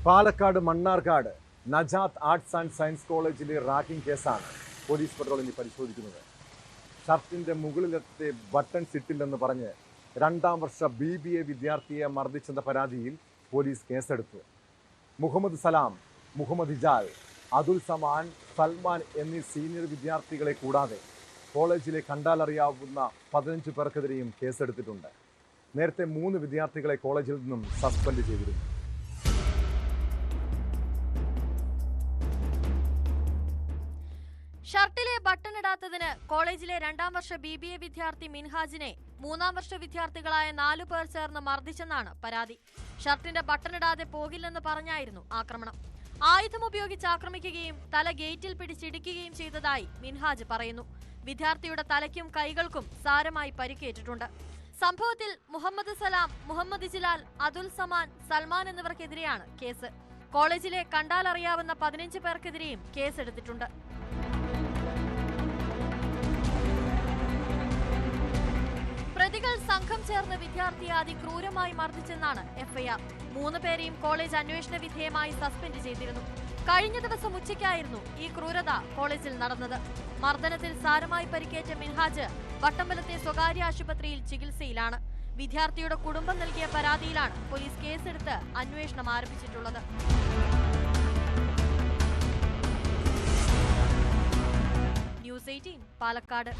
Palakkad Mannarkkad Najath arts and science കോളേജിലെ ragging കേസാണ് police patrolling പരിശോധിക്കുന്നത്. ഷർട്ടിന്റെ മുകളിലത്തെ ബട്ടൺസ് ഇട്ടില്ലെന്ന് പറഞ്ഞ് 2ാം വർഷ BBA വിദ്യാർത്ഥിയെ മർദ്ദിച്ചെന്ന പരാതിയിൽ പോലീസ് കേസെടുത്തു. മുഹമ്മദ് സലാം, മുഹമ്മദ് ഇജാൽ, അതുൽ സമാൻ, സൽമാൻ എന്നീ സീനിയർ വിദ്യാർത്ഥികളെ കൂടാതെ കോളേജിലെ കണ്ടാലറിയാവുന്ന 15 പേർക്കെതിരെയും കേസെടുത്തിട്ടുണ്ട്. നേരത്തെ 3 വിദ്യാർത്ഥികളെ കോളേജിൽ നിന്നും സസ്പെൻഡ് ചെയ്തിരുന്നു. ഷർട്ടിലെ ബട്ടൺ ഇടാത്തതിന് കോളേജിലെ 2ാം വർഷ BBA വിദ്യാർത്ഥി മിൻഹാജിനെ 3ാം വർഷ വിദ്യാർത്ഥികളായ 4 പേർ ചേർന്ന് മർദ്ദിച്ചെന്നാണ് പരാതി. ഷർട്ടിന്റെ ബട്ടൺ ഇടാതെ പോകില്ലെന്ന് പറഞ്ഞായിരുന്നു ആക്രമണം. ആയുധം ഉപയോഗിച്ച് ആക്രമിക്കുകയും തല ഗേറ്റിൽ പിടിച്ചിടിക്കുകയും ചെയ്തതായി മിൻഹാജ് പറയുന്നു. വിദ്യാർത്ഥിയുടെ തലയ്ക്കും കൈകൾക്കും സാരമായി പരിക്കേറ്റിട്ടുണ്ട്. സംഭവത്തിൽ മുഹമ്മദ് സലാം, മുഹമ്മദ് ഇജ്ലാൽ, അതുൽ സമാൻ, സൽമാൻ എന്നിവർക്കെതിരെയാണ് കേസ്. കോളേജിലെ കണ്ടാലറിയാവുന്ന 15 പേർക്കെതിരെയും കേസെടുത്തിട്ടുണ്ട്. പ്രതികൾ സംഘം ചേർന്ന് വിദ്യാർത്ഥിയെ അതിക്രൂരമായി മർദ്ദിച്ചെന്നാണ് FIR. 3 പേരെയും കോളേജ് അന്വേഷണ വിധേയമായി സസ്പെൻഡ് ചെയ്തിരുന്നു. കഴിഞ്ഞ ദിവസം ഉച്ചയ്ക്കായിരുന്നു ഈ ക്രൂരത കോളേജിൽ നടന്നത്. മർദ്ദനത്തിൽ സാരമായി പരിക്കേറ്റ മിൻഹാജ് വട്ടമ്പലത്തെ സ്വകാര്യ ആശുപത്രിയിൽ ചികിത്സയിലാണ്. വിദ്യാർത്ഥിയുടെ കുടുംബം നൽകിയ പരാതിയിലാണ് പോലീസ് കേസെടുത്ത് അന്വേഷണം ആരംഭിച്ചിട്ടുള്ളത്. News 18 പാലക്കാട്.